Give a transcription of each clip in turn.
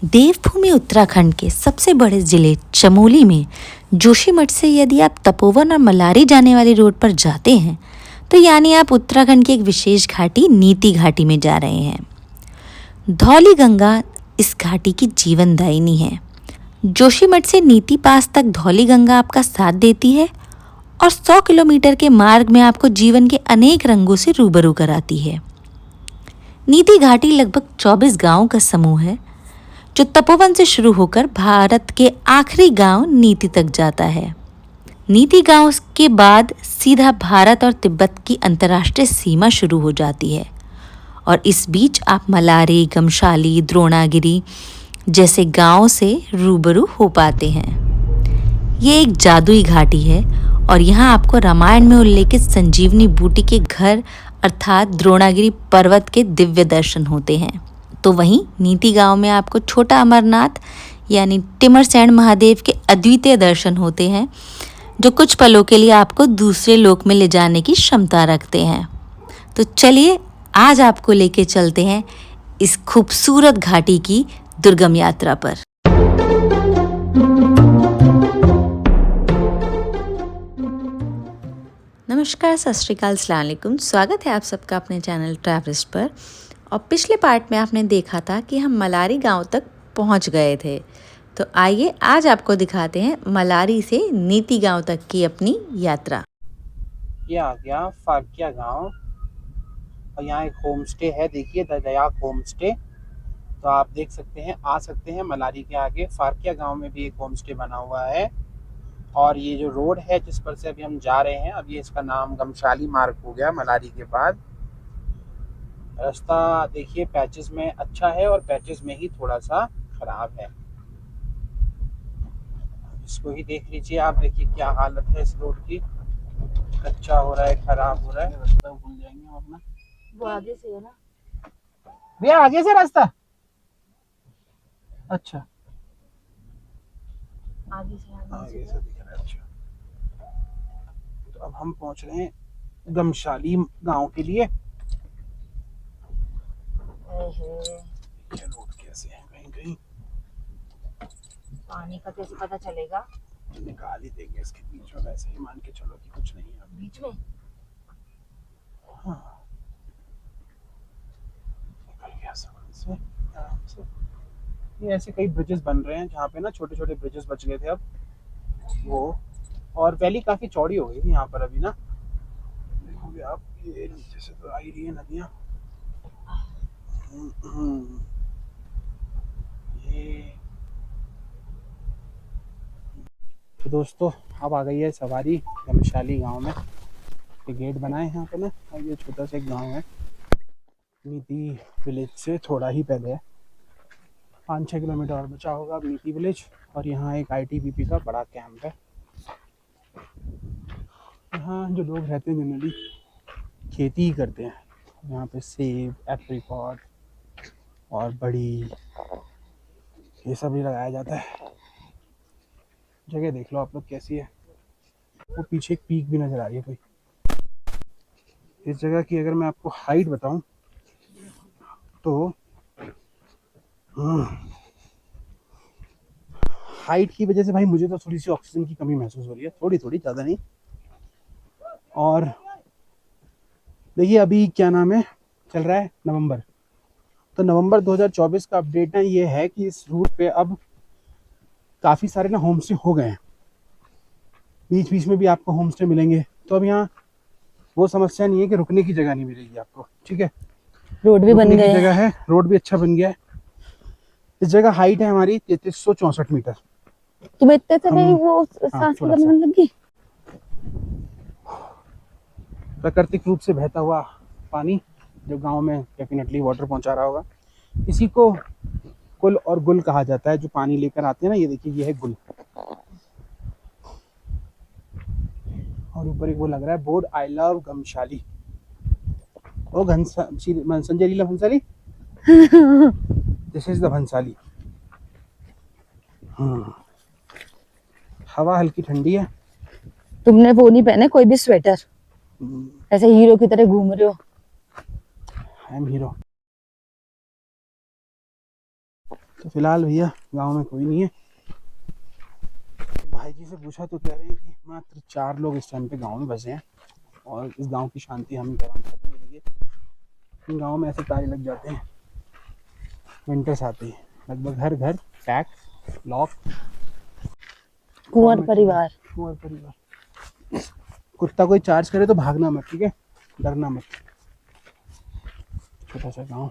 देवभूमि उत्तराखंड के सबसे बड़े जिले चमोली में जोशीमठ से यदि आप तपोवन और मलारी जाने वाली रोड पर जाते हैं तो यानी आप उत्तराखंड की एक विशेष घाटी नीति घाटी में जा रहे हैं। धौली गंगा इस घाटी की जीवनदायिनी है। जोशीमठ से नीति पास तक धौली गंगा आपका साथ देती है और 100 किलोमीटर के मार्ग में आपको जीवन के अनेक रंगों से रूबरू कराती है। नीति घाटी लगभग 24 गांवों का समूह है जो तपोवन से शुरू होकर भारत के आखिरी गांव नीति तक जाता है। नीति गांव के बाद सीधा भारत और तिब्बत की अंतर्राष्ट्रीय सीमा शुरू हो जाती है और इस बीच आप मलारी, गमशाली, द्रोणागिरी जैसे गांवों से रूबरू हो पाते हैं। ये एक जादुई घाटी है और यहाँ आपको रामायण में उल्लेखित संजीवनी बूटी के घर अर्थात द्रोणागिरी पर्वत के दिव्य दर्शन होते हैं। तो वहीं नीति गांव में आपको छोटा अमरनाथ यानी टिमरसैंण महादेव के अद्वितीय दर्शन होते हैं जो कुछ पलों के लिए आपको दूसरे लोक में ले जाने की क्षमता रखते हैं। तो चलिए आज आपको लेके चलते हैं इस खूबसूरत घाटी की दुर्गम यात्रा पर। नमस्कार, सत श्री अकाल, अस्सलाम वालेकुम। स्वागत है आप सबका अपने चैनल ट्रैवलिस्ट पर। और पिछले पार्ट में आपने देखा था कि हम मलारी गांव तक पहुंच गए थे, तो आइए आज आपको दिखाते हैं मलारी से नीति गांव तक की अपनी यात्रा। ये आ गया फारकिया गांव और यहाँ एक होम स्टे है, देखिए दयाक होम स्टे। तो आप देख सकते हैं, आ सकते हैं मलारी के आगे फारकिया गांव में भी एक होम स्टे बना हुआ है। और ये जो रोड है जिस पर से अभी हम जा रहे हैं, अब ये इसका नाम गमशाली मार्ग हो गया मलारी के बाद। रास्ता देखिए पैचेस में अच्छा है और पैचेस में ही थोड़ा सा खराब है। इसको ही देख लीजिए आप, देखिए क्या हालत है इस रोड की, कच्चा हो रहा है, खराब हो रहा है। रास्ता भूल जाएंगे हम अपना, वो आगे से है ना भैया, आगे से रास्ता। अच्छा, आगे से दिख रहा है। अच्छा, तो अब हम पहुंच रहे हैं गमशाली गांव के लिए। रोड कैसे है, कहीं कहीं पानी का कैसे पता चलेगा? निकाल ही देंगे इसके बीच में, वैसे ही मान के चलो कि कुछ नहीं है बीच में। हाँ, निकल गया सब से आराम से। ये ऐसे कई ब्रिजेस बन रहे हैं जहाँ पे ना छोटे छोटे ब्रिजेस बच गए थे अब वो, और वैली काफी चौड़ी हो गई थी यहाँ पर अभी ना। देखोगे आप, ये नीचे से तो आ ही रही है नदियाँ। ये तो दोस्तों अब आ गई है सवारी गमशाली गांव में। ये गेट बनाए हैं यहाँ पे ना, और ये छोटा सा एक गांव है नीति विलेज से थोड़ा ही पहले है। 5-6 किलोमीटर और बचा होगा अब नीति विलेज। और यहाँ एक ITBP का बड़ा कैंप है। यहाँ जो लोग रहते हैं जनरली खेती ही करते हैं। यहाँ पे सेब, एप्रिकॉट और बड़ी, ये सब भी लगाया जाता है। जगह देख लो आप लोग कैसी है। वो पीछे एक पीक भी नजर आ रही है कोई। इस जगह की अगर मैं आपको हाइट बताऊं तो हाइट की वजह से भाई मुझे तो थोड़ी सी ऑक्सीजन की कमी महसूस हो रही है, थोड़ी थोड़ी, ज़्यादा नहीं। और देखिए अभी क्या नाम है, चल रहा है नवंबर, तो नवंबर 2024 का अपडेट ना ये है कि इस रूट पे अब काफ़ी सारे ना होम स्टे हो गए हैं। बीच बीच में भी आपको होम स्टे मिलेंगे। तो अब यहाँ वो समस्या नहीं है कि रुकने की जगह नहीं मिलेगी आपको, ठीक है। रोड भी बन गए, जगह है, रोड भी अच्छा बन गया है। इस जगह हाइट है हमारी 3364 मीटर। तुम्हें इतने से नहीं वो सांस की कमी लगी? प्राकृतिक रूप से बहता हुआ पानी जो गांव में डेफिनेटली वाटर पहुंचा रहा होगा। इसी को कुल और गुल कहा जाता है, जो पानी लेकर आते हैं ना। ये देखिए, ये है गुल, और ऊपर एक वो लग रहा है बोर्ड, आई लव गमशाली। ओ Sanjay Leela Bhansali, this is the Bhansali. हवा हल्की ठंडी है। तुमने वो नहीं पहने कोई भी स्वेटर, ऐसे हीरो की तरह घूम रहे हो। I am hero. तो फिलहाल भैया गांव में कोई नहीं है। भाई जी से पूछा तो कह रहे हैं कि मात्र 4 लोग इस टाइम पे गांव में बसे हैं और इस गांव की शांति हम ग्रहण करते हैं। देखिए गांव में ऐसे ताले लग जाते हैं, विंटर्स आते हैं, लगभग हर घर पैक लॉक। कुंवर परिवार। कुंवर परिवार। कुत्ता कोई चार्ज करे तो भागना मत, ठीक है, डरना मत। छोटा सा गांव।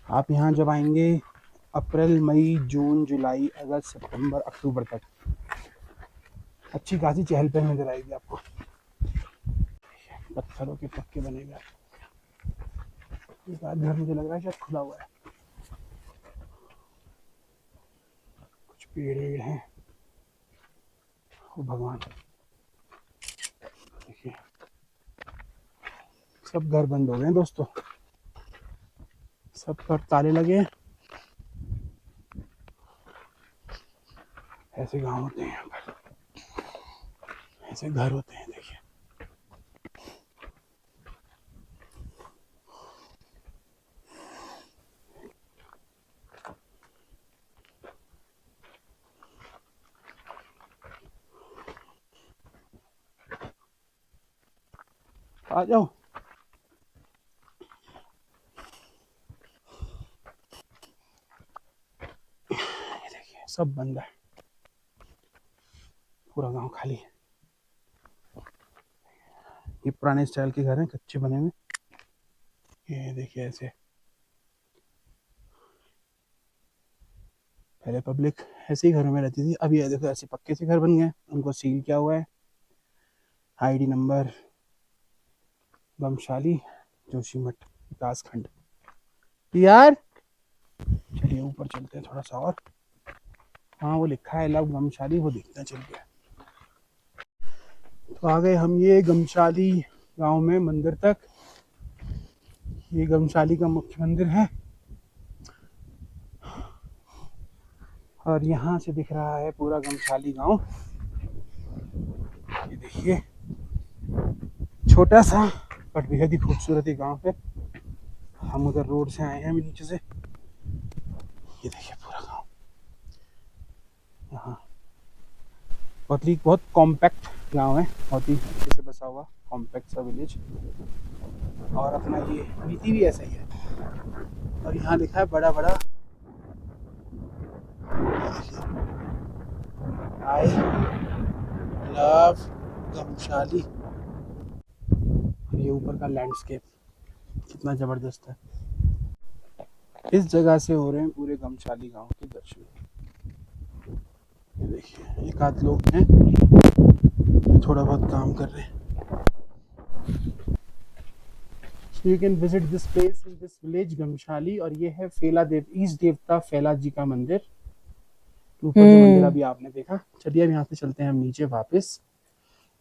आप यहाँ जब आएंगे अप्रैल मई जून जुलाई अगस्त सितंबर अक्टूबर तक, अच्छी खासी चहल पहल नजर आएगी आपको। पत्थरों के पक्के बने हुए एक आध घर मुझे लग रहा है शायद खुला हुआ है। कुछ पेड़ वेड़ हैं। ओ भगवान, देखिए सब घर बंद हो गए हैं दोस्तों, सब पर ताले लगे हैं। ऐसे गांव होते हैं यहाँ पर, ऐसे घर होते हैं। देखिए आ जाओ। ये देखिए सब बंद है, पूरा गांव खाली है। ये पुराने स्टाइल के घर हैं, कच्चे बने हुए। ये देखिए ऐसे पहले पब्लिक ऐसे ही घरों में रहती थी, अब ये देखो ऐसे पक्के से घर बन गए, उनको सील किया हुआ है। आईडी नंबर गमशाली जोशीमठ विकास खंड। यार चलिए ऊपर चलते हैं थोड़ा सा और। हाँ वो लिखा है लव गमशाली, वो देखते हैं चल के। तो आ गए हम ये गमशाली गांव में मंदिर तक। ये गमशाली का मुख्य मंदिर है और यहाँ से दिख रहा है पूरा गमशाली गांव। ये देखिए छोटा सा बट बेहद ही खूबसूरत ही गांव है। हम उधर रोड से आए हैं नीचे से। ये देखिए पूरा गांव यहाँ बहुत कॉम्पैक्ट गांव है, बहुत ही अच्छे से बसा हुआ कॉम्पैक्ट सा विलेज। और अपना ये नीति भी ऐसा ही है। और यहाँ लिखा है बड़ा बड़ा आई लव गमशाली। ये ऊपर का लैंडस्केप कितना जबरदस्त है। इस जगह से हो रहे हैं पूरे गमशाली गांव के दर्शन। ये देखिए एक आध लोग हैं जो थोड़ा बहुत काम कर रहे हैं। So you can visit this place in this village Gamshali. और ये है फेला देव ईस्ट देवता फेला जी का मंदिर। ऊपर जो मंदिर अभी आपने देखा। चलिए अब यहाँ से चलते हैं हम नीचे वापस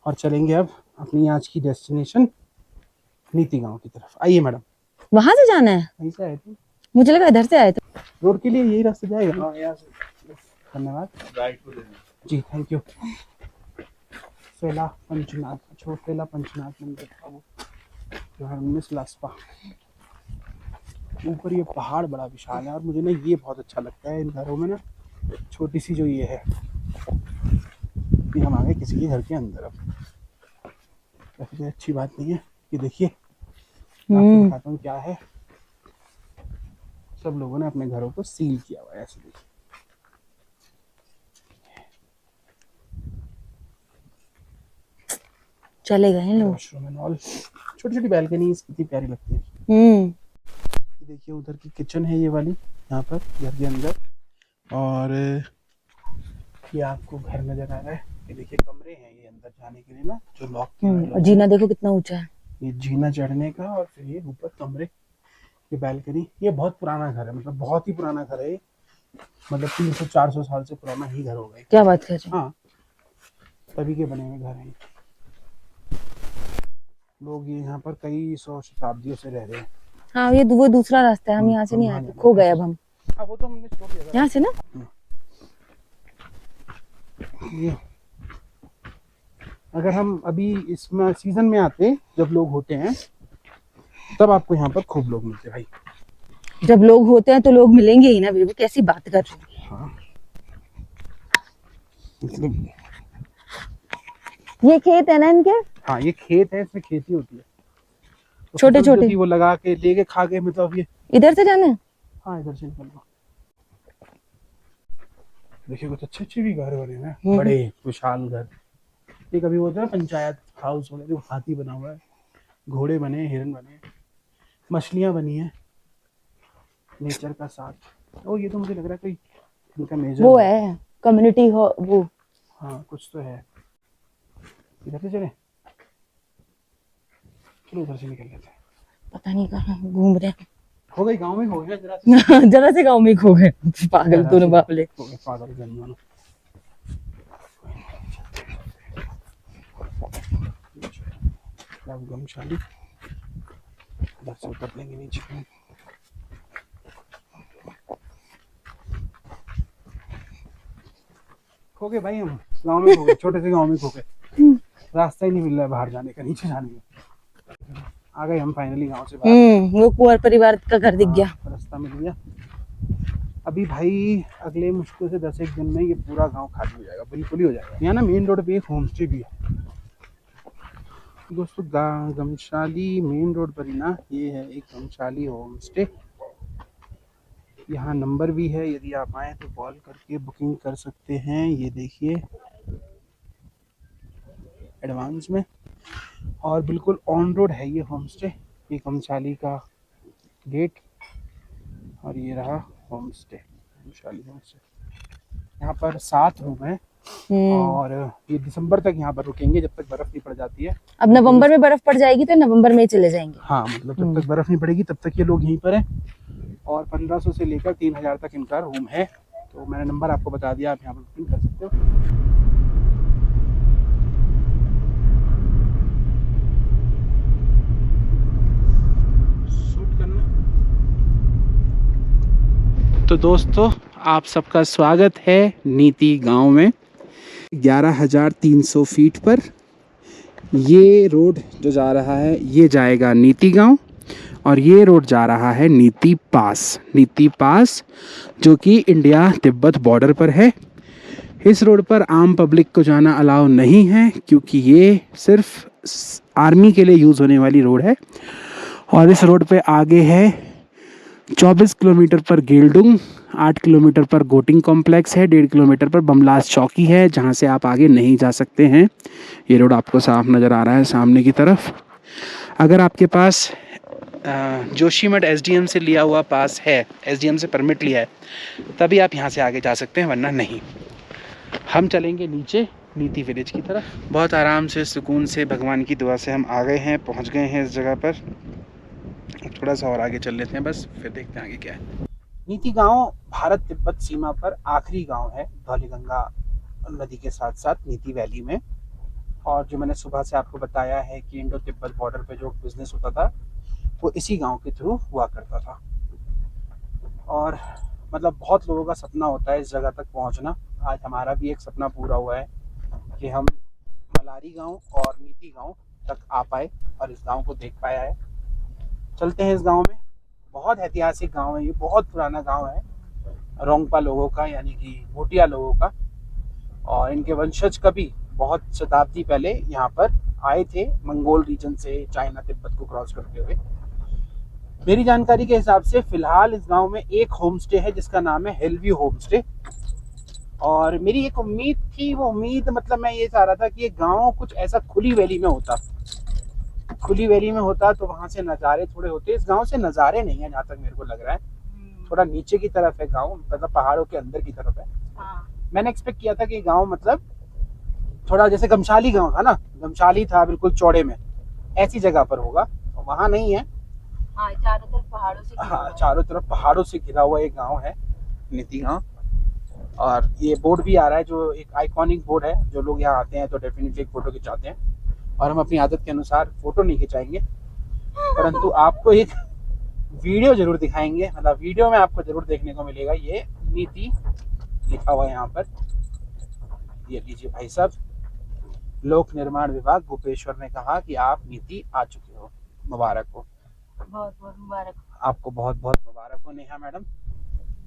और चलेंगे अब अपनी आज की डेस्टिनेशन नीति गांव की तरफ। आइए मैडम। वहां से जाना है? वहीं से आए थे, मुझे लगा इधर से आए थे। रोड के लिए यही रास्ता जाएगा। हाँ यहाँ से। धन्यवाद जी, थैंक यू। फेला पंचनाथ, अच्छा फेला पंचनाथ मंदिर जो है मिस लास्पा। ऊपर ये पहाड़ बड़ा विशाल है और मुझे ना ये बहुत अच्छा लगता है इन घरों में ना, छोटी सी जो ये है कि हम आ गए किसी के घर के अंदर। अब वैसे अच्छी बात नहीं है। ये देखिए आपको दिखाता हूँ क्या है। सब लोगों ने अपने घरों को सील किया हुआ है ऐसे। देखिए चले गए लोग। वॉशरूम एंड ऑल, छोटी छोटी बैल्कनी कितनी प्यारी लगती है। देखिए उधर की किचन है ये वाली, यहाँ पर घर के अंदर। और ये आपको घर नजर आ रहा है। ये देखिए कमरे हैं ये अंदर जाने के लिए ना, जो लॉक। जीना देखो कितना ऊंचा है। ये जीना चढ़ने का और फिर ये ऊपर कमरे, ये बैल्कनी। ये बहुत पुराना घर है, मतलब बहुत ही पुराना घर है। मतलब 300-400 साल से पुराना ही घर होगा। क्या बात कर रहे हैं? हाँ तभी के बने हुए घर हैं। लोग ये यहाँ पर कई 100 शताब्दियों से रह रहे हैं। हाँ ये वो दूसरा रास्ता है, हम यहाँ से नहीं आए थे, खो गए अब हम। हाँ वो तो हमने छोड़ दिया यहाँ से ना। ये अगर हम अभी इसमें सीजन में आते जब लोग होते हैं तब आपको यहाँ पर खूब लोग मिलते भाई। जब लोग होते हैं तो लोग मिलेंगे ही ना, बेबी कैसी बात कर रही है। हाँ मतलब ये खेत है ना इनके, हाँ ये खेत है, इसमें खेती होती है, तो छोटे फसल जो छोटे। थी वो लगा के लेके खा गए, मतलब ये। इधर से जाना है। हाँ इधर से निकल लो। देखिए कुछ अच्छे अच्छे भी घर बने हैं, बड़े विशाल घर। ये कभी होता है ना पंचायत हाउस वगैरह, वो हाथी बना हुआ है, घोड़े बने, हिरन बने, मछलियां बनी है, नेचर का साथ। ओ ये तो मुझे लग रहा है कोई इनका मेजर वो है कम्युनिटी हो वो। हाँ कुछ तो है। इधर से चले, चलो उधर से निकल लेते हैं। पता नहीं कहाँ घूम रहे हो गई गांव में, हो गया जरा हैं। जरा से गाँव में खो गए पागल जरा दोनों से बापले। हो गए पागल जन। गमशाली इधर से उतर लेंगे नीचे। खो गए भाई, हम गांव में खो गए, छोटे से गांव में खो गए, रास्ता ही नहीं मिल रहा है बाहर जाने का, नीचे जाने का। आ गए हम फाइनली गांव से बाहर। वो कुंवर परिवार का घर दिख गया। रास्ता मिल गया। अभी भाई अगले मुश्किल से 10 एक दिन में ये पूरा गांव खाली हो जाएगा, बिल्कुल ही हो जाएगा। यहाँ ना मेन रोड पे एक होम स्टे भी है दोस्तों, गमशाली मेन रोड पर ही ना ये है एक गमशाली होम स्टे। यहाँ नंबर भी है, यदि आप आए तो कॉल करके बुकिंग कर सकते हैं। ये देखिए एडवांस में, और बिल्कुल ऑन रोड है ये होम स्टे। ये गमशाली का गेट और ये रहा home stay, Gamshali home stay. यहाँ पर 7 रूम है और ये दिसंबर तक यहाँ पर रुकेंगे, जब तक बर्फ नहीं पड़ जाती है। अब नवंबर में बर्फ पड़ जाएगी तो नवंबर में ही चले जाएंगे। हाँ मतलब जब तक बर्फ नहीं पड़ेगी तब तक ये लोग यहीं पर हैं। और 1500 से लेकर 3000 तक इनका रूम है। तो मैंने नंबर आपको बता दिया, आप यहाँ पर बुकिंग कर सकते हो। शूट करना। तो दोस्तों आप सबका स्वागत है नीति गांव में। 11,300 फीट पर ये रोड जो जा रहा है ये जाएगा नीति गांव, और ये रोड जा रहा है नीति पास जो कि इंडिया तिब्बत बॉर्डर पर है। इस रोड पर आम पब्लिक को जाना अलाउ नहीं है, क्योंकि ये सिर्फ आर्मी के लिए यूज़ होने वाली रोड है। और इस रोड पे आगे है 24 किलोमीटर पर गेलडुंग, 8 किलोमीटर पर गोटिंग कॉम्प्लेक्स है, 1.5 किलोमीटर पर बमलास चौकी है, जहाँ से आप आगे नहीं जा सकते हैं। ये रोड आपको साफ नज़र आ रहा है सामने की तरफ। अगर आपके पास जोशीमठ एसडीएम से लिया हुआ पास है, एसडीएम से परमिट लिया है, तभी आप यहाँ से आगे जा सकते हैं, वरना नहीं। हम चलेंगे नीचे नीति विलेज की तरफ। बहुत आराम से सुकून से भगवान की दुआ से हम आ गए हैं, पहुँच गए हैं इस जगह पर। थोड़ा सा और आगे चल लेते हैं बस, फिर देखते हैं आगे क्या है। नीति गांव भारत तिब्बत सीमा पर आखिरी गांव है, धौलीगंगा नदी के साथ साथ नीति वैली में। और जो मैंने सुबह से आपको बताया है कि इंडो तिब्बत बॉर्डर पे जो बिजनेस होता था वो इसी गांव के थ्रू हुआ करता था। और मतलब बहुत लोगों का सपना होता है इस जगह तक पहुंचना। आज हमारा भी एक सपना पूरा हुआ है कि हम मलारी गांव और नीति गांव तक आ पाए और इस गांव को देख पाया है। चलते हैं इस गांव में। बहुत ऐतिहासिक गांव है ये, बहुत पुराना गांव है रोंगपा लोगों का, यानी कि भूटिया लोगों का। और इनके वंशज कभी बहुत शताब्दी पहले यहाँ पर आए थे, मंगोल रीजन से चाइना तिब्बत को क्रॉस करते हुए। मेरी जानकारी के हिसाब से फिलहाल इस गांव में एक होम स्टे है जिसका नाम है हिलव्यू होम स्टे। और मेरी एक उम्मीद थी, वो उम्मीद मतलब मैं ये चाह रहा था कि ये गांव कुछ ऐसा खुली वैली में होता, खुली वैली में होता तो वहां से नज़ारे थोड़े होते। इस गांव से नज़ारे नहीं है जहाँ तक मेरे को लग रहा है, थोड़ा नीचे की तरफ है गांव, मतलब पहाड़ों के अंदर की तरफ है। मैंने एक्सपेक्ट किया था कि गांव मतलब थोड़ा जैसे गमशाली गांव था ना, गमशाली था बिल्कुल चौड़े में, ऐसी जगह पर होगा, वहाँ नहीं है। चारों तरफ पहाड़ों से, हाँ चारों तरफ पहाड़ों से घिरा हुआ एक गांव है नीति गांव। और ये बोर्ड भी आ रहा है जो एक आइकॉनिक बोर्ड है, जो लोग यहाँ आते हैं तो डेफिनेटली एक फोटो खिंचाते हैं। और हम अपनी आदत के अनुसार फोटो नहीं खिंचाएंगे, परंतु आपको एक वीडियो जरूर दिखाएंगे, मतलब वीडियो में आपको जरूर देखने को मिलेगा। ये नीति लिखा हुआ है यहाँ पर, ये लीजिए भाई साहब। लोक निर्माण विभाग भूपेश्वर ने कहा कि आप नीति आ चुके हो, मुबारक हो। बहुत बहुत मुबारक। आपको बहुत बहुत मुबारक हो नेहा मैडम।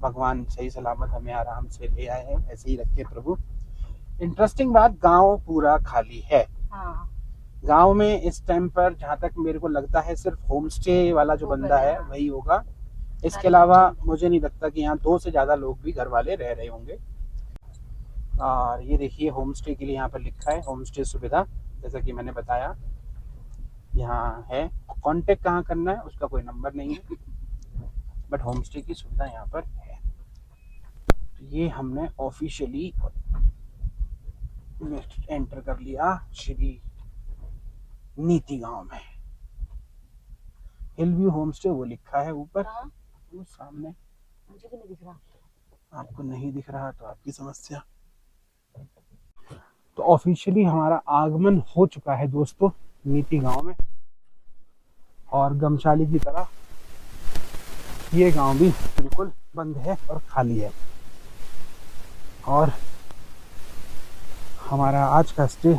भगवान सही सलामत हमें आराम से ले आए हैं, ऐसे ही रखे प्रभु। इंटरेस्टिंग बात, गांव पूरा खाली है। हाँ गांव में इस टाइम पर जहाँ तक मेरे को लगता है सिर्फ होम स्टे वाला जो बंदा है वही होगा। इसके अलावा मुझे नहीं लगता कि यहाँ 2 से ज़्यादा लोग भी घर वाले रह रहे होंगे। और ये देखिए होम स्टे के लिए यहाँ पर लिखा है होम स्टे सुविधा, जैसा कि मैंने बताया यहाँ है। कांटेक्ट कहाँ करना है उसका कोई नंबर नहीं है, बट होम स्टे की सुविधा यहाँ पर है। तो ये हमने ऑफिशियली एंटर कर लिया श्री नीति गांव में। हिल व्यू होम स्टे वो लिखा है ऊपर, वो सामने। मुझे भी नहीं दिख रहा। आपको नहीं दिख रहा तो आपकी समस्या। तो ऑफिशियली हमारा आगमन हो चुका है दोस्तों नीति गांव में, और गमशाली की तरह ये गांव भी बिल्कुल बंद है और खाली है। और हमारा आज का स्टे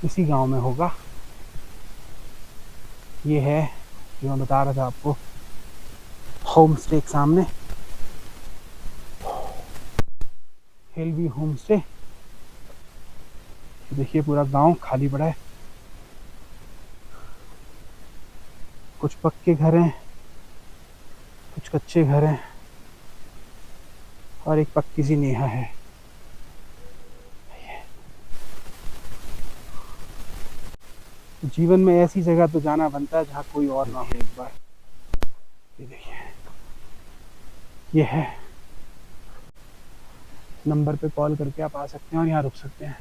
इसी गांव में होगा। ये है जो मैं बता रहा था आपको होम स्टे के सामने, हिल व्यू होम स्टे। देखिए पूरा गांव खाली पड़ा है, कुछ पक्के घर हैं, कुछ कच्चे घर हैं, और एक पक्की सी नेहा है। जीवन में ऐसी जगह तो जाना बनता है जहाँ कोई और ना हो। एक बार ये देखिए, ये है नंबर पे कॉल करके आप आ सकते हैं और यहाँ रुक सकते हैं।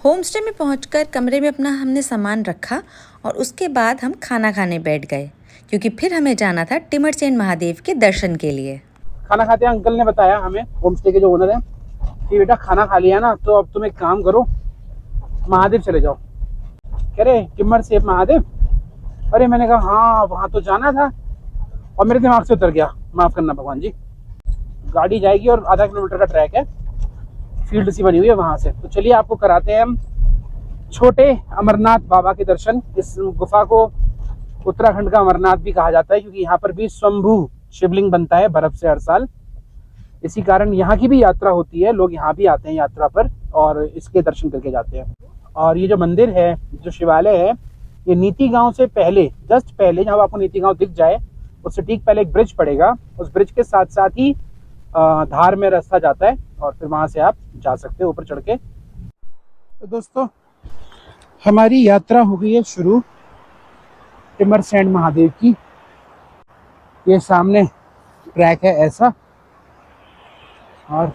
होम स्टे में पहुंचकर कमरे में अपना हमने सामान रखा और उसके बाद हम खाना खाने बैठ गए, क्योंकि फिर हमें जाना था टिमरसेन महादेव के दर्शन के लिए। खाना खाते अंकल ने बताया हमें, होम स्टे के जो ओनर हैं, कि बेटा खाना खा लिया ना तो अब तुम एक काम करो, महादेव चले जाओ। कह रहे टिमरसेन महादेव? अरे मैंने कहा हाँ वहाँ तो जाना था, और मेरे दिमाग से उतर गया, माफ करना भगवान जी। गाड़ी जाएगी और आधा किलोमीटर का ट्रैक है, फील्ड सी बनी हुई है वहां से। तो चलिए आपको कराते हैं हम छोटे अमरनाथ बाबा के दर्शन। इस गुफा को उत्तराखंड का अमरनाथ भी कहा जाता है, क्योंकि यहाँ पर भी स्वयंभू शिवलिंग बनता है बर्फ से हर साल। इसी कारण यहाँ की भी यात्रा होती है, लोग यहाँ भी आते हैं यात्रा पर और इसके दर्शन करके जाते हैं। और ये जो मंदिर है, जो शिवालय है, ये नीति गांव से पहले, जस्ट पहले, जहाँ आपको नीति गांव दिख जाए उससे ठीक पहले एक ब्रिज पड़ेगा। उस ब्रिज के साथ साथ ही धार में रास्ता जाता है, और फिर वहां से आप जा सकते हो ऊपर चढ़ के। तो दोस्तों हमारी यात्रा हो गई है शुरू टिमरसेन महादेव की। ये सामने ट्रैक है ऐसा, और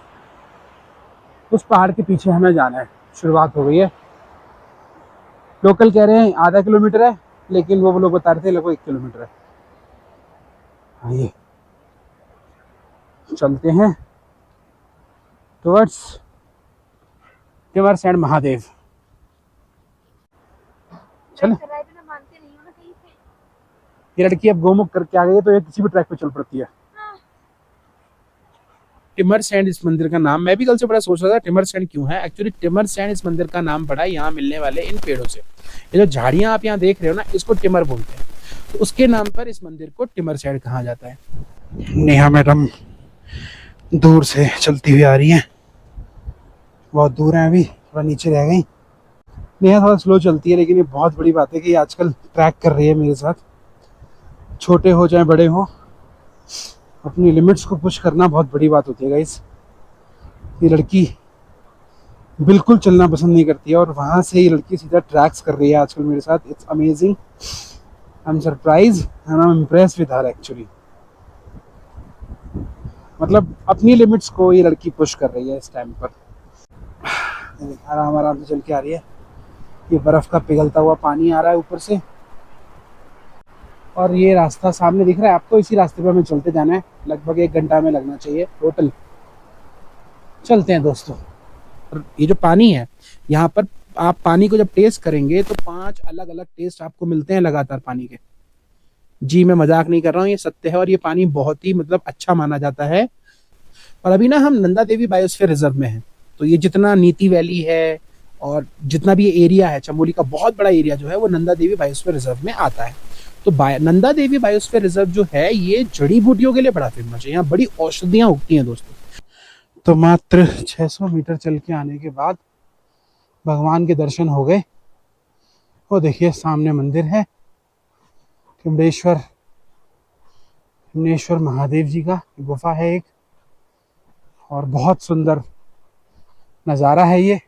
उस पहाड़ के पीछे हमें जाना है। शुरुआत हो गई है। लोकल कह रहे हैं आधा किलोमीटर है, लेकिन वो लोग बता रहे थे लगभग 1 किलोमीटर है। आइए चलते हैं टुवर्ड्स टिमरसेन महादेव। चल, ये लड़की अब गोमुख करके आ गई है तो ये किसी भी ट्रैक पे चल पड़ती है। टिमरसेन इस मंदिर का नाम, मैं भी कल से बड़ा सोच रहा था टिमरसेन क्यों है। एक्चुअली टिमरसेन इस मंदिर का नाम पड़ा है यहाँ मिलने वाले इन पेड़ों से। ये जो झाड़ियां आप यहाँ देख रहे हो ना, इसको टिमर बोलते हैं, तो उसके नाम पर इस मंदिर को टिमरसेन कहा जाता है। नेहा मैडम दूर से चलती हुई आ रही हैं, बहुत दूर है, अभी थोड़ा नीचे रह गई। नेहा थोड़ा स्लो चलती है, लेकिन ये बहुत बड़ी बात है कि आजकल ट्रैक कर रही है मेरे साथ। छोटे हो चाहे बड़े हो, अपनी लिमिट्स को पुश करना बहुत बड़ी बात होती है गाइस। ये लड़की बिल्कुल चलना पसंद नहीं करती है, और वहाँ से ये लड़की सीधा ट्रैक्स कर रही है आजकल मेरे साथ। It's amazing, I am surprise and I am impressed with her actually. मतलब अपनी लिमिट्स को ये लड़की पुश कर रही है इस टाइम पर। आराम आराम से चल के आ रही है। ये बर्फ का पिघलता हुआ पानी आ रहा है ऊपर से, और ये रास्ता सामने दिख रहा है आपको, इसी रास्ते पे हमें चलते जाना है। लगभग 1 घंटा में लगना चाहिए टोटल। चलते हैं दोस्तों। और ये जो पानी है, यहाँ पर आप पानी को जब टेस्ट करेंगे तो 5 अलग अलग टेस्ट आपको मिलते हैं लगातार पानी के। जी मैं मजाक नहीं कर रहा हूँ, ये सत्य है। और ये पानी बहुत ही मतलब अच्छा माना जाता है। और अभी ना हम नंदा देवी बायोस्फीयर रिजर्व में हैं, तो ये जितना नीति वैली है और जितना भी ये एरिया है चमोली का, बहुत बड़ा एरिया जो है वो नंदा देवी बायोस्फीयर रिजर्व में आता है। तो नंदा देवी बायोस्फीयर रिजर्व जो है ये जड़ी बूटियों के लिए बड़ा फेमस है। यहाँ बड़ी औषधियां उगती हैं दोस्तों। तो मात्र 600 मीटर चल के आने के बाद भगवान के दर्शन हो गए। वो देखिए सामने मंदिर है, हिमनेश्वर महादेव जी का गुफा है एक, और बहुत सुंदर नज़ारा है ये।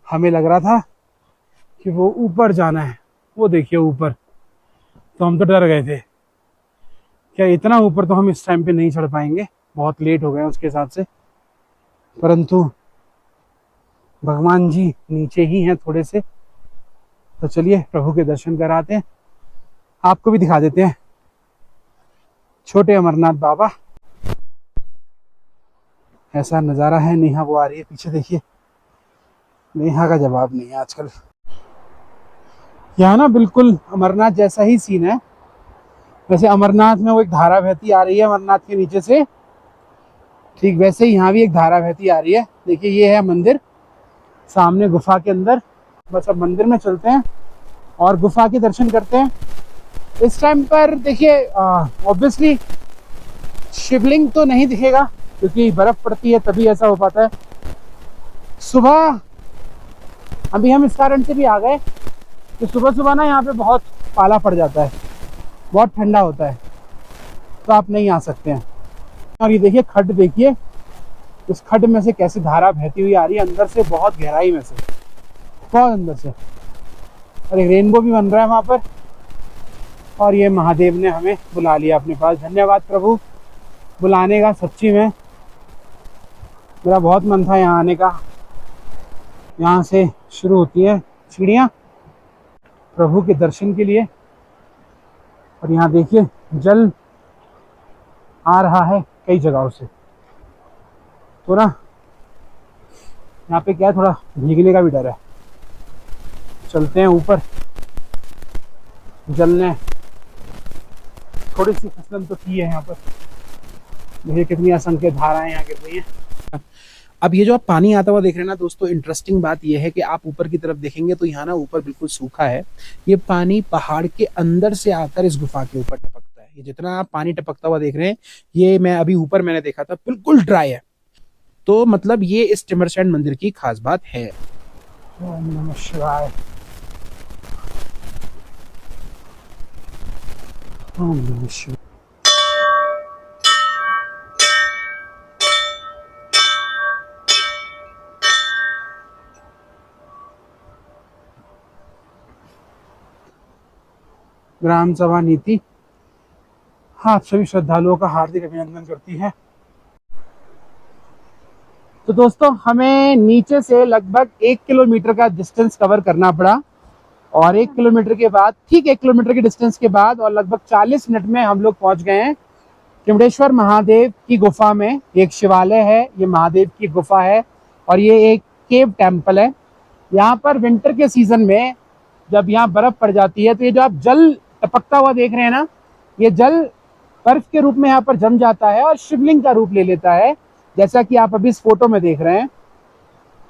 हमें लग रहा था कि वो ऊपर जाना है, वो देखिए ऊपर, तो हम तो डर गए थे क्या इतना ऊपर तो हम इस टाइम पे नहीं चढ़ पाएंगे, बहुत लेट हो गए उसके हिसाब से। परंतु भगवान जी नीचे ही हैं थोड़े से, तो चलिए प्रभु के दर्शन कराते हैं, आपको भी दिखा देते हैं छोटे अमरनाथ बाबा। ऐसा नज़ारा है। नेहा वो आ रही है पीछे, देखिए नेहा का जवाब नहीं है आजकल। यहाँ ना बिल्कुल अमरनाथ जैसा ही सीन है। वैसे अमरनाथ में वो एक धारा बहती आ रही है अमरनाथ के नीचे से, ठीक वैसे ही यहाँ भी एक धारा बहती आ रही है। देखिए ये है मंदिर सामने गुफा के अंदर। बस अब मंदिर में चलते हैं और गुफा के दर्शन करते हैं। इस टाइम पर देखिए ऑब्वियसली शिवलिंग तो नहीं दिखेगा क्योंकि बर्फ पड़ती है तभी ऐसा हो पाता है। सुबह अभी हम इस कारण से भी आ गए कि सुबह सुबह ना यहाँ पे बहुत पाला पड़ जाता है, बहुत ठंडा होता है, तो आप नहीं आ सकते हैं। और ये देखिए खड्ड, देखिए इस खड्ड में से कैसे धारा बहती हुई आ रही है अंदर से, बहुत गहराई में से, बहुत अंदर से। और एक रेनबो भी बन रहा है वहाँ पर। और ये महादेव ने हमें बुला लिया अपने पास। धन्यवाद प्रभु बुलाने का। सच्ची में मेरा बहुत मन था यहाँ आने का। यहाँ से शुरू होती है सीढ़ियाँ प्रभु के दर्शन के लिए। और यहाँ देखिए जल आ रहा है कई जगहों से, तो ना यहाँ पे क्या है, थोड़ा भीगने का भी डर है। चलते हैं ऊपर। जल ने थोड़ी सी फिसलन तो की है यहाँ पर। देखिए कितनी असंख्य धाराएं यहाँ गिर रही हैं। अब ये जो आप पानी आता हुआ देख रहे हैं ना दोस्तों, इंटरेस्टिंग बात ये है कि आप ऊपर की तरफ देखेंगे तो यहाँ ना ऊपर बिल्कुल सूखा है। ये पानी पहाड़ के अंदर से आकर इस गुफा के ऊपर टपकता है। ये जितना आप पानी टपकता हुआ देख रहे हैं, ये मैं अभी ऊपर मैंने देखा था बिल्कुल ड्राई है। तो मतलब ये इस टिमरसैंड मंदिर की खास बात है। ओम नमः शिवाय, ओम नमः शिवाय। ग्राम सभा नीति आप सभी श्रद्धालुओं का हार्दिक अभिनंदन करती है। तो दोस्तों हमें नीचे से लगभग 1 किलोमीटर का डिस्टेंस कवर करना पड़ा, और 1 किलोमीटर के बाद, ठीक 1 किलोमीटर के डिस्टेंस के बाद और लगभग 40 मिनट में हम लोग पहुंच गए हैं त्रिमडेश्वर महादेव की गुफा में। एक शिवालय है, ये महादेव की गुफा है, और ये एक केव टेम्पल है। यहाँ पर विंटर के सीजन में जब यहाँ बर्फ पड़ जाती है तो ये जो आप जल टपकता हुआ देख रहे हैं ना, ये जल बर्फ के रूप में यहाँ पर जम जाता है और शिवलिंग का रूप ले लेता है, जैसा कि आप अभी इस फोटो में देख रहे हैं।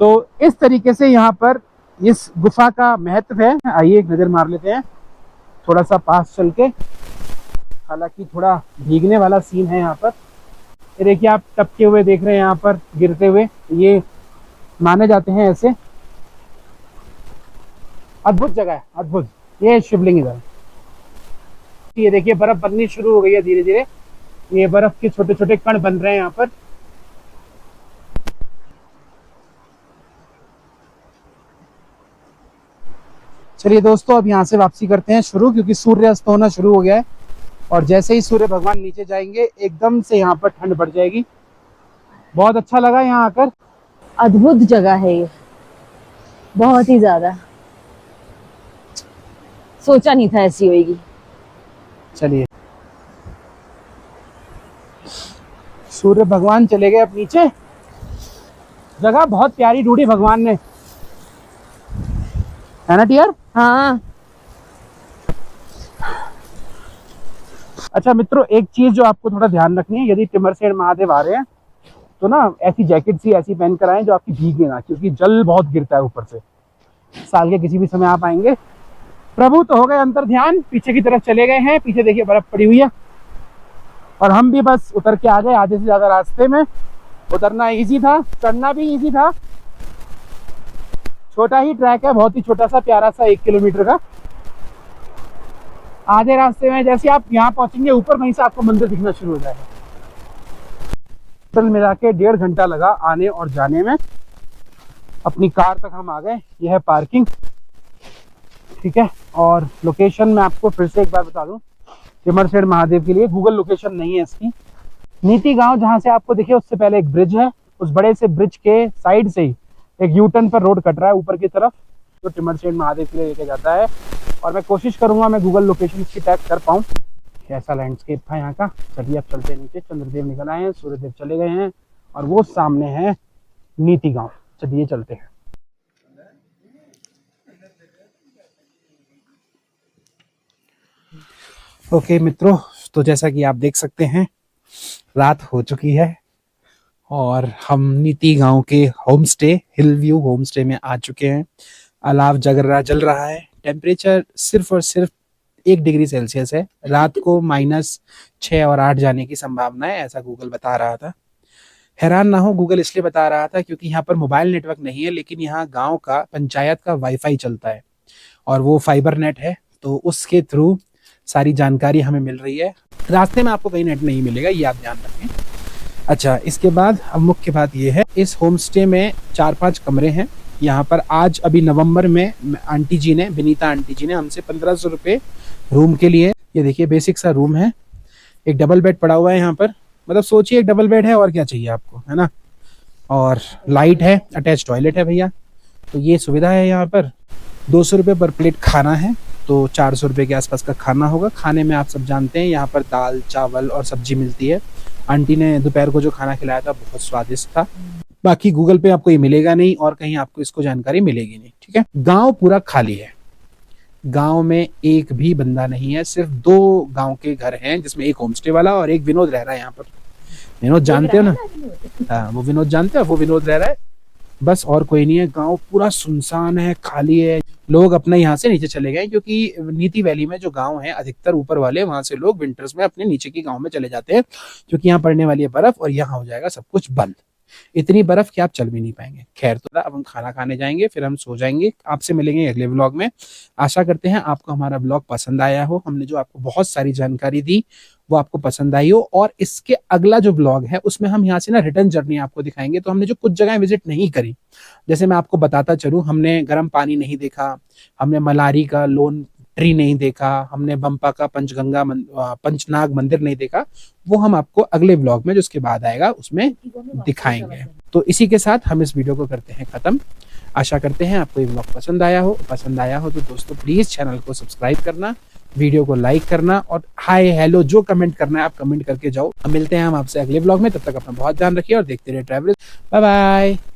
तो इस तरीके से यहाँ पर इस गुफा का महत्व है। आइए एक नज़र मार लेते हैं थोड़ा सा पास चल के। हालांकि थोड़ा भीगने वाला सीन है यहाँ पर। ये देखिए आप टपके हुए देख रहे हैं यहाँ पर, गिरते हुए, ये माने जाते हैं ऐसे। अद्भुत जगह है, अद्भुत। ये शिवलिंग इधर, ये देखिए बर्फ बननी शुरू हो गई है धीरे धीरे। ये बर्फ के छोटे छोटे कण बन रहे हैं यहाँ पर। चलिए दोस्तों अब यहाँ से वापसी करते हैं शुरू, क्योंकि सूर्य अस्त होना शुरू हो गया है, और जैसे ही सूर्य भगवान नीचे जाएंगे एकदम से यहाँ पर ठंड बढ़ जाएगी। बहुत अच्छा लगा यहाँ आकर। अद्भुत जगह है ये, बहुत ही ज्यादा। सोचा नहीं था ऐसी होगी। चलिए सूर्य भगवान चले गए अब नीचे। जगह बहुत प्यारी ढूंढी भगवान ने, है ना टियर? हाँ। अच्छा मित्रों, एक चीज जो आपको थोड़ा ध्यान रखनी है, यदि टिमरसैंड महादेव आ रहे हैं तो ना ऐसी जैकेट सी ऐसी पहन कर आए जो आपकी भीगे ना, क्योंकि जल बहुत गिरता है ऊपर से। साल के किसी भी समय आप आएंगे। प्रभु तो हो गए अंतर ध्यान, पीछे की तरफ चले गए हैं। पीछे देखिए बर्फ पड़ी हुई है और हम भी बस उतर के आ गए आधे से ज्यादा रास्ते में। उतरना इजी था, चढ़ना भी इजी था। छोटा ही ट्रैक है, बहुत ही छोटा सा प्यारा सा 1 किलोमीटर का। आधे रास्ते में जैसे आप यहाँ पहुंचेंगे ऊपर, वहीं से आपको मंदिर दिखना शुरू हो जाएगा। टोटल मिला के 1.5 घंटा लगा आने और जाने में। अपनी कार तक हम आ गए। यह है पार्किंग, ठीक है। और लोकेशन मैं आपको फिर से एक बार बता दूं, टिमरसेन महादेव के लिए गूगल लोकेशन नहीं है इसकी। नीति गांव जहां से आपको दिखे उससे पहले एक ब्रिज है, उस बड़े से ब्रिज के साइड से ही एक यू टर्न पर रोड कट रहा है ऊपर की तरफ, जो टिमरसेन महादेव के लिए लेके जाता है। और मैं कोशिश करूंगा मैं गूगल लोकेशन इसकी टैग कर पाऊँ। कैसा लैंडस्केप था यहाँ का। चलिए अब चलते नीचे। चंद्रदेव निकल आए हैं, सूर्यदेव चले गए हैं और वो सामने है नीति गांव। चलिए चलते हैं। ओके मित्रों, तो जैसा कि आप देख सकते हैं रात हो चुकी है और हम नीति गांव के होम स्टे हिल व्यू होम स्टे में आ चुके हैं। अलाव जल रहा है। टेम्परेचर सिर्फ और सिर्फ 1 डिग्री सेल्सियस है। रात को -6 और 8 जाने की संभावना है, ऐसा गूगल बता रहा था। हैरान ना हो, गूगल इसलिए बता रहा था क्योंकि यहाँ पर मोबाइल नेटवर्क नहीं है, लेकिन यहाँ गांव का पंचायत का वाईफाई चलता है और वो फाइबर नेट है, तो उसके थ्रू सारी जानकारी हमें मिल रही है। रास्ते में आपको कहीं नेट नहीं मिलेगा, ये आप ध्यान रखें। अच्छा, इसके बाद अब मुख्य बात ये है, इस होम स्टे में 4-5 कमरे हैं। यहाँ पर आज अभी नवंबर में आंटी जी ने, विनीता आंटी जी ने हमसे 1500 रुपये रूम के लिए, ये देखिए बेसिक सा रूम है। एक डबल बेड पड़ा हुआ है यहाँ पर, मतलब सोचिए एक डबल बेड है और क्या चाहिए आपको, है ना। और लाइट है, अटैच टॉयलेट है भैया, तो ये सुविधा है यहाँ पर। 200 रुपये पर प्लेट खाना है, तो 400 रुपये के आसपास का खाना होगा। खाने में आप सब जानते हैं यहाँ पर दाल चावल और सब्जी मिलती है। आंटी ने दोपहर को जो खाना खिलाया था बहुत स्वादिष्ट था। बाकी गूगल पे आपको ये मिलेगा नहीं और कहीं आपको इसको जानकारी मिलेगी नहीं, ठीक है। गांव पूरा खाली है, गांव में एक भी बंदा नहीं है। सिर्फ 2 गांव के घर हैं, जिसमें एक होम स्टे वाला और एक विनोद रह रहा है यहाँ पर। विनोद जानते हो ना? हाँ, वो विनोद जानते हो, वो विनोद रह रहा है, बस और कोई नहीं है। गांव पूरा सुनसान है, खाली है। लोग अपने यहाँ से नीचे चले गए क्योंकि नीति वैली में जो गांव है अधिकतर ऊपर वाले, वहां से लोग विंटर्स में अपने नीचे के गांव में चले जाते हैं, क्योंकि यहाँ पड़ने वाली है बर्फ और यहाँ हो जाएगा सब कुछ बंद। इतनी बर्फ कि आप चल भी नहीं पाएंगे। खैर, तो अब हम खाना खाने जाएंगे, फिर हम सो जाएंगे। आपसे मिलेंगे अगले व्लॉग में। आशा करते हैं आपको हमारा व्लॉग पसंद आया हो। हमने जो आपको बहुत सारी जानकारी दी वो आपको पसंद आई हो। और इसके अगला जो व्लॉग है उसमें हम यहाँ से ना रिटर्न जर्नी आपको दिखाएंगे। तो हमने जो कुछ जगह विजिट नहीं करी, जैसे मैं आपको बताता चलूँ, हमने गर्म पानी नहीं देखा, हमने मलारी का लोन ट्री नहीं देखा, हमने बम्पा का पंचनाग मंदिर नहीं देखा, वो हम आपको अगले व्लॉग में जो उसके बाद आएगा उसमें दिखाएंगे। तो इसी के साथ हम इस वीडियो को करते हैं खत्म। आशा करते हैं आपको ये व्लॉग पसंद आया हो तो दोस्तों प्लीज चैनल को सब्सक्राइब करना, वीडियो को लाइक करना और हाय हेलो जो कमेंट करना है आप कमेंट करके जाओ। मिलते हैं हम आपसे अगले व्लॉग में, तब तक अपना बहुत ध्यान रखिए और देखते रहिए ट्रैवलर्स। Bye bye.